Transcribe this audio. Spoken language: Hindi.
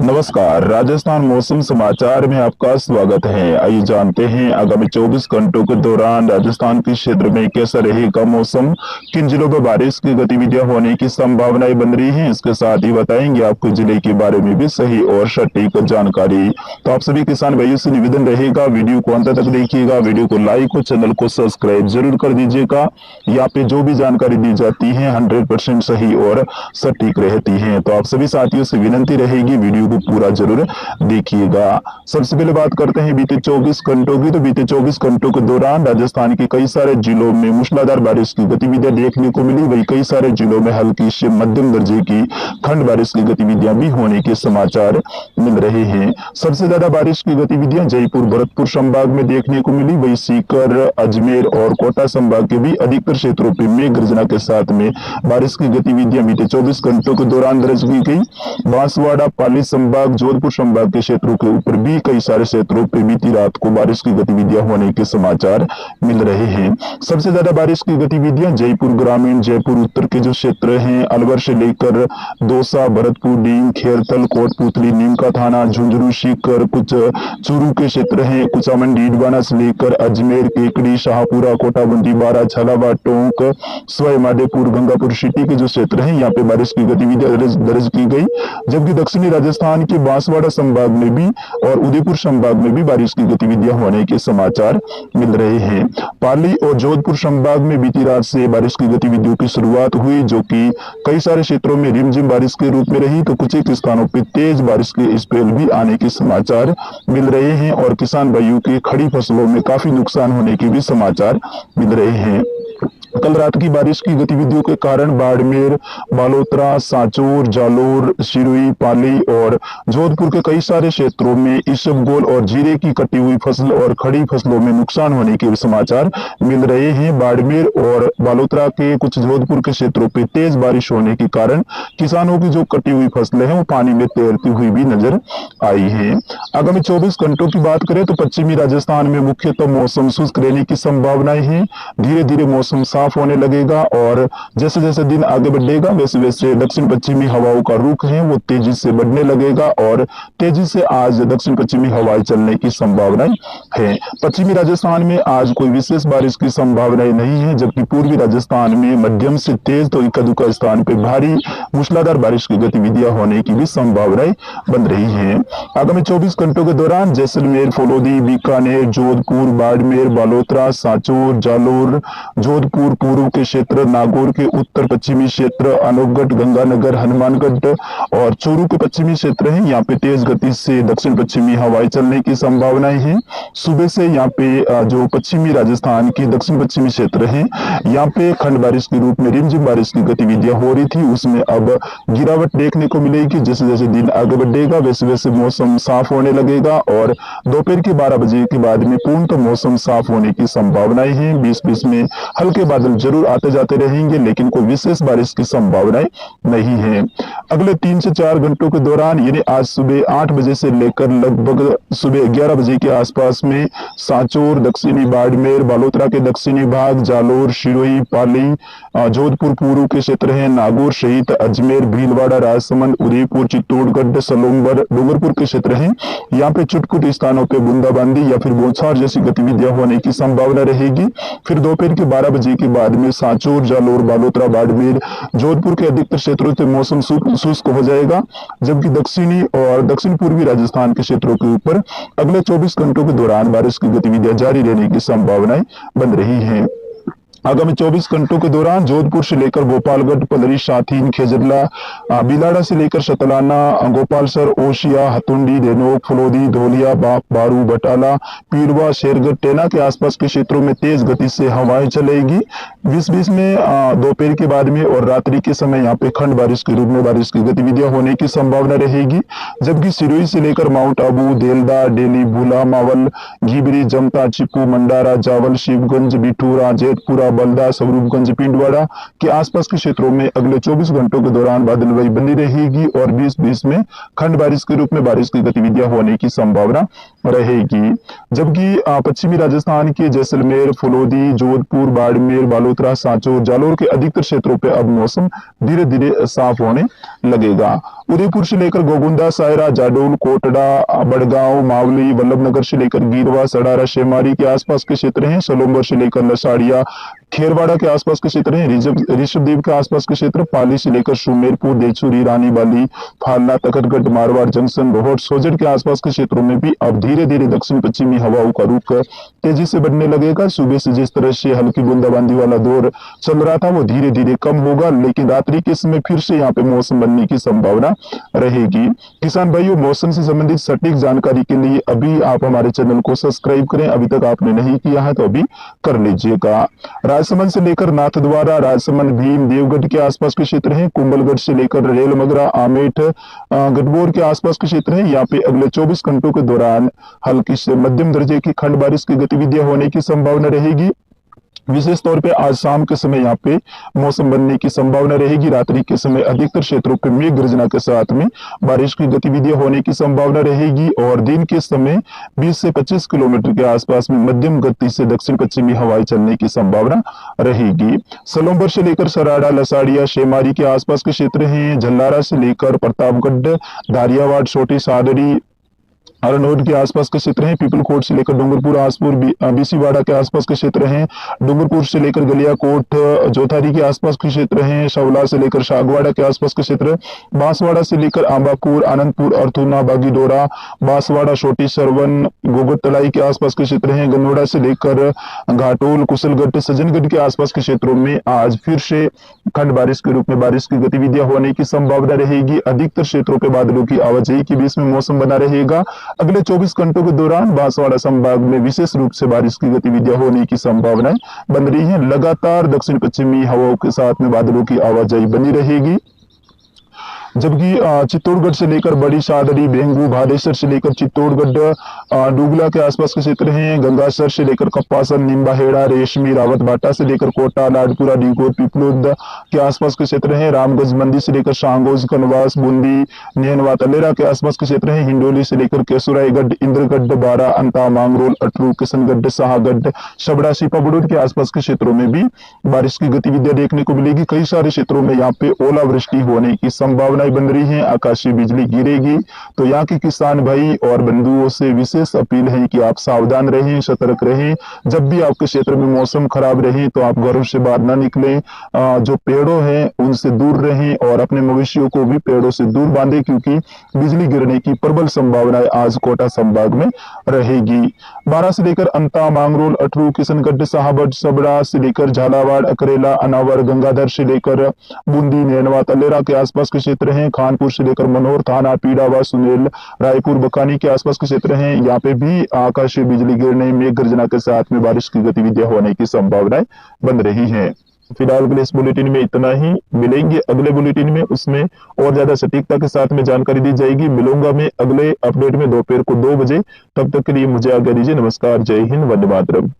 नमस्कार, राजस्थान मौसम समाचार में आपका स्वागत है। आइए जानते हैं आगामी 24 घंटों के दौरान राजस्थान के क्षेत्र में कैसा रहेगा मौसम, किन जिलों में बारिश की गतिविधियां होने की संभावनाएं बन रही हैं। इसके साथ ही बताएंगे आपको जिले के बारे में भी सही और सटीक जानकारी। तो आप सभी किसान भाइयों से निवेदन रहेगा, वीडियो को अंत तक देखिएगा, वीडियो को लाइक और चैनल को सब्सक्राइब जरूर कर दीजिएगा। यहाँ पे जो भी जानकारी दी जाती है 100% सही और सटीक रहती है। तो आप सभी साथियों से विनती रहेगी, वीडियो को पूरा जरूर देखिएगा। सबसे पहले बात करते हैं बीते 24 घंटों की। तो बीते 24 घंटों के दौरान राजस्थान के कई सारे जिलों में मूसलाधार बारिश की गतिविधियां देखने को मिली। वही कई सारे जिलों में हल्की से मध्यम दर्जे की खंड बारिश की गतिविधियां भी होने के समाचार मिल रहे हैं। सबसे ज्यादा बारिश की गतिविधियां जयपुर भरतपुर संभाग में देखने को मिली। वही सीकर, अजमेर और कोटा संभाग के भी अधिकतर क्षेत्रों पर मेघ गर्जना के साथ में बारिश की गतिविधियां बीते 24 घंटों के दौरान दर्ज की गई। बांसवाड़ा, पाली संभाग, जोधपुर संभाग के क्षेत्रों के ऊपर भी कई सारे क्षेत्रों पर बीती रात को बारिश की गतिविधियां होने के समाचार मिल रहे हैं। सबसे ज्यादा बारिश की गतिविधियां जयपुर ग्रामीण, जयपुर उत्तर के जो क्षेत्र हैं, अलवर से लेकर दौसा, भरतपुर, डीम, खेरथल, कोटपुतली, नीमका थाना, झुंझुनू, सीकर, कुछ चूरू के क्षेत्र हैं, कुचामन, डीडवाना से लेकर अजमेर, केकड़ी, शाहपुरा, कोटाबंदी, बारा, झालावाड़, टोंक, सवाई माधोपुर, गंगापुर सिटी के जो क्षेत्र हैं, यहाँ पे बारिश की गतिविधियां दर्ज की गई। जबकि दक्षिणी राजस्थान के बांसवाड़ा संभाग में भी और उदयपुर संभाग में भी बारिश की गतिविधियां होने के समाचार मिल रहे हैं। पाली और जोधपुर संभाग में बीती रात से बारिश की गतिविधियों की शुरुआत हुई, जो कि कई सारे क्षेत्रों में रिमझिम बारिश के रूप में रही। तो कुछ एक स्थानों पर तेज बारिश के स्पेल भी आने के समाचार मिल रहे हैं और किसान भाइयों की खड़ी फसलों में काफी नुकसान होने के भी समाचार मिल रहे हैं। कल रात की बारिश की गतिविधियों के कारण बाड़मेर, बालोतरा, सांचौर, जालोर, सिरोही, पाली और जोधपुर के कई सारे क्षेत्रों में इसबगोल और जीरे की कटी हुई फसल और खड़ी फसलों में नुकसान होने के समाचार मिल रहे हैं। बाड़मेर और बालोतरा के कुछ जोधपुर के क्षेत्रों पर तेज बारिश होने के कारण किसानों की जो कटी हुई फसलें हैं वो पानी में तैरती हुई भी नजर आई है। आगामी 24 घंटों की बात करें तो पश्चिमी राजस्थान में मुख्यतः मौसम शुष्क रहने की संभावनाएं हैं। धीरे धीरे मौसम साफ होने लगेगा और जैसे जैसे दिन आगे बढ़ेगा वैसे वैसे दक्षिण पश्चिमी हवाओं का रुख है वो तेजी से बढ़ने लगेगा और तेजी से आज दक्षिण पश्चिमी हवाएं चलने की संभावनाएं है। पश्चिमी राजस्थान में आज कोई विशेष बारिश की संभावनाएं नहीं है, जबकि पूर्वी राजस्थान में मध्यम से तेज तो इक्का दुक्का स्थान पर भारी मूसलाधार बारिश की गतिविधियां होने की भी संभावनाएं बन रही है। आगामी 24 घंटों के दौरान जैसलमेर, फलोदी, बीकानेर, जोधपुर, बाड़मेर, बालोतरा, सांचौर, जालोर, जोधपुर पूर्व के क्षेत्र, नागौर के उत्तर पश्चिमी क्षेत्र, अनूपगढ़, गंगानगर, हनुमानगढ़ और चूरू के पश्चिमी क्षेत्र हैं। यहाँ पे तेज गति से दक्षिण पश्चिमी हवाएं चलने की संभावनाएं हैं। सुबह से यहाँ पे जो पश्चिमी राजस्थान के दक्षिण पश्चिमी क्षेत्र हैं, यहाँ पे खंड बारिश के रूप में रिमझिम बारिश की गतिविधियां हो रही थी, उसमें अब गिरावट देखने को मिलेगी। जैसे जैसे दिन आगे बढ़ेगा वैसे वैसे मौसम साफ होने लगेगा और दोपहर के 12 बजे के बाद में पूर्णतः मौसम साफ होने की संभावनाएं हैं। बीच बीच में हल्के बादल जरूर आते जाते रहेंगे, लेकिन कोई विशेष बारिश की संभावनाएं नहीं है। अगले 3 से 4 घंटों के दौरान यानी आज सुबह 8 बजे से लेकर लगभग सुबह 11 बजे के आसपास में सांचौर, दक्षिणी बाड़मेर, बालोतरा के दक्षिणी भाग, जालोर, सिरोही, पाली, जोधपुर पूर्व के क्षेत्र हैं, नागौर सहित अजमेर, भीलवाड़ा, राजसमंद, उदयपुर, चित्तौड़गढ़, सलोंबर, डूंगरपुर के क्षेत्र हैं। यहाँ पे चुटपुट स्थानों पे बूंदाबांदी या फिर बौछार जैसी गतिविधियां होने की संभावना रहेगी। फिर दोपहर के 12 बजे के बाद में सांचौर, जालोर, बालोतरा, बाड़मेर, जोधपुर के अधिकतर क्षेत्रों से मौसम शुष्क हो जाएगा, जबकि दक्षिणी और दक्षिण पूर्वी राजस्थान के क्षेत्रों के ऊपर अगले 24 घंटों के दौरान बारिश की गतिविधियां जारी रहने की संभावनाएं बन रही हैं। आगामी 24 घंटों के दौरान जोधपुर से लेकर गोपालगढ़, पलरी, शाथीन, खेजरला, बिलाड़ा से लेकर सतलाना, गोपालसर, ओशिया, हतुंडी, डेनोक, फलोदी, धोलिया, बारू, बटाला, पीड़वा, शेरगढ़, टेना के आसपास के क्षेत्रों में तेज गति से हवाएं चलेगी। बीच बीच में दोपहर के बाद में और रात्रि के समय यहाँ पे खंड बारिश के रूप में बारिश की गतिविधियां होने की संभावना रहेगी। जबकि सिरोही से लेकर माउंट आबू, देलदा, डेली, भूला, मावल, घीबरी, जमता, चिप्पू, मंडारा, जावल, शिवगंज, बिठूरा, जेतपुरा, बलदा, स्वरूपगंज, पिंडवाड़ा के आसपास के क्षेत्रों में अगले 24 घंटों के दौरान बादलवाई बनी रहेगी और बीच बीच में खंड बारिश के रूप में बारिश की गतिविधियां होने की संभावना रहेगी। जबकि पश्चिमी राजस्थान के जैसलमेर, फलोदी, जोधपुर, बाड़मेर, बालोतरा चौतरा, सांचौर, जालोर के अधिकतर क्षेत्रों पे अब मौसम धीरे धीरे साफ होने लगेगा। उदयपुर से लेकर गोगुंदा, सायरा, जाडोल, कोटड़ा, बड़गांव, मावली, वल्लभनगर से लेकर गीरवा, सडारा, शेमारी के आसपास के क्षेत्र हैं। सलोम्बर से लेकर लसाड़िया, खेरवाड़ा के आसपास के क्षेत्र हैं। ऋषभदेव के आसपास के क्षेत्र, पाली से लेकर सुमेरपुर, देचुरी, रानीबाली, फालना, तखतगढ़, मारवाड़ जंक्शन, रोहट, सोजड़ के आसपास के क्षेत्रों में भी अब धीरे धीरे दक्षिण पश्चिमी हवाओं का रुख तेजी से बढ़ने लगेगा। सुबह से जिस तरह से हल्की बूंदाबांदी वाला दौर चल रहा था वो धीरे धीरे कम होगा, लेकिन रात्रि के समय फिर से यहाँ पे मौसम बनने की संभावना रहेगी। किसान भाइयों, मौसम से संबंधित सटीक जानकारी के लिए अभी आप हमारे चैनल को सब्सक्राइब करें, अभी तक आपने नहीं किया है तो अभी कर लीजिएगा। राजसमंद से लेकर नाथद्वारा, राजसमंद, भीम, देवगढ़ के आसपास के क्षेत्र हैं। कुंभलगढ़ से लेकर रेलमगरा, आमेठ, गठबोर के आसपास के क्षेत्र हैं। यहाँ पे अगले 24 घंटों के दौरान हल्की से मध्यम दर्जे की खंड बारिश की गतिविधियां होने की संभावना रहेगी। विशेष तौर पे आज शाम के समय यहाँ पे मौसम बनने की संभावना रहेगी। रात्रि के समय अधिकतर क्षेत्रों पे मेघ गर्जना के साथ में बारिश की गतिविधियां होने की संभावना रहेगी और दिन के समय 20 से 25 किलोमीटर के आसपास में मध्यम गति से दक्षिण पश्चिमी हवाएं चलने की संभावना रहेगी। सलोम्बर से लेकर सराड़ा, लसाड़िया, शेमारी के आसपास के क्षेत्र हैं। झल्लारा से लेकर प्रतापगढ़, दारियावाड़, छोटी सादड़ी, अरनोद के आसपास के क्षेत्र हैं। पीपलकोट से लेकर डूंगरपुर, आसपुर, बीसीवाड़ा के आसपास के क्षेत्र हैं। डूंगरपुर से लेकर गलियाकोट, जोथारी के आसपास के क्षेत्र हैं। शवला से लेकर शागवाड़ा के आसपास के क्षेत्र, बांसवाड़ा से लेकर आंबापुर, आनंदपुर, अर्थुना, बागीडोरा, बांसवाड़ा, छोटी सरवन, गोगतलाई के आसपास के क्षेत्र हैं। गनोड़ा से लेकर घाटोल, कुशलगढ़, सज्जनगढ़ के आसपास के क्षेत्रों में आज फिर से खंड बारिश के रूप में बारिश की गतिविधियां होने की संभावना रहेगी। अधिकतर क्षेत्रों पर बादलों की आवाजाही के बीच में मौसम बना रहेगा। अगले 24 घंटों के दौरान बांसवाड़ा संभाग में विशेष रूप से बारिश की गतिविधियां होने की संभावनाएं बन रही हैं। लगातार दक्षिण पश्चिमी हवाओं के साथ में बादलों की आवाजाही बनी रहेगी। जबकि चित्तौड़गढ़ से लेकर बड़ी सादड़ी, भेंगू, भालेसर से लेकर चित्तौड़गढ़, डूगला के आसपास के क्षेत्र हैं। गंगासर से लेकर कप्पासन, निम्बाहेड़ा, रेशमी, रावत भाटा से लेकर कोटा, लाडपुरा, डीगोर, पिपलोद के आसपास के क्षेत्र हैं। रामगंज मंडी से लेकर शांगोज, कनवास, बूंदी, नेनवा, तलेरा के आसपास के क्षेत्र हैं। हिंडोली से लेकर केसुराईगढ़, इंद्रगढ़, बारा, अंता, मांगरोल, अटरू, किशनगढ़, शाहगढ़, शबड़ा, सीपाबुडुर के आसपास के क्षेत्रों में भी बारिश की गतिविधियां देखने को मिलेगी। कई सारे क्षेत्रों में यहाँ पे ओलावृष्टि होने की संभावना बन रही है। आकाशीय बिजली गिरेगी, तो यहाँ के किसान भाई और बंधुओं से विशेष अपील है कि आप सावधान रहें, सतर्क रहें। जब भी आपके क्षेत्र में मौसम खराब रहे तो आप घरों से बाहर ना निकलें। जो पेड़ों हैं उनसे दूर रहें और अपने मवेशियों को भी पेड़ों से दूर बांधें, क्योंकि बिजली गिरने की प्रबल संभावना आज कोटा संभाग में रहेगी। 12 से लेकर अंता, मांगरोल, अटरू, किशनगढ़, साहबड़, सबड़ा से लेकर झालावाड़, अकरेला, अनावर, गंगाधर से लेकर बूंदी, नैनवा, तलेरा के आसपास के क्षेत्र हैं। खानपुर से लेकर मनोर, थाना, पीड़ावा, सुनेल, रायपुर, बकानी के आसपास के क्षेत्र हैं। यहाँ पे भी आकाशीय बिजली गिरने, मेघ गर्जना के साथ में बारिश की गतिविधियां होने की संभावनाएं बन रही हैं। फिलहाल के लिए इस बुलेटिन में इतना ही। मिलेंगे अगले बुलेटिन में, उसमें और ज्यादा सटीकता के साथ में जानकारी दी जाएगी। मिलूंगा मैं अगले अपडेट में दोपहर को 2 बजे। तब तक के लिए मुझे आज्ञा दीजिए। नमस्कार, जय हिंद, वंदे मातरम।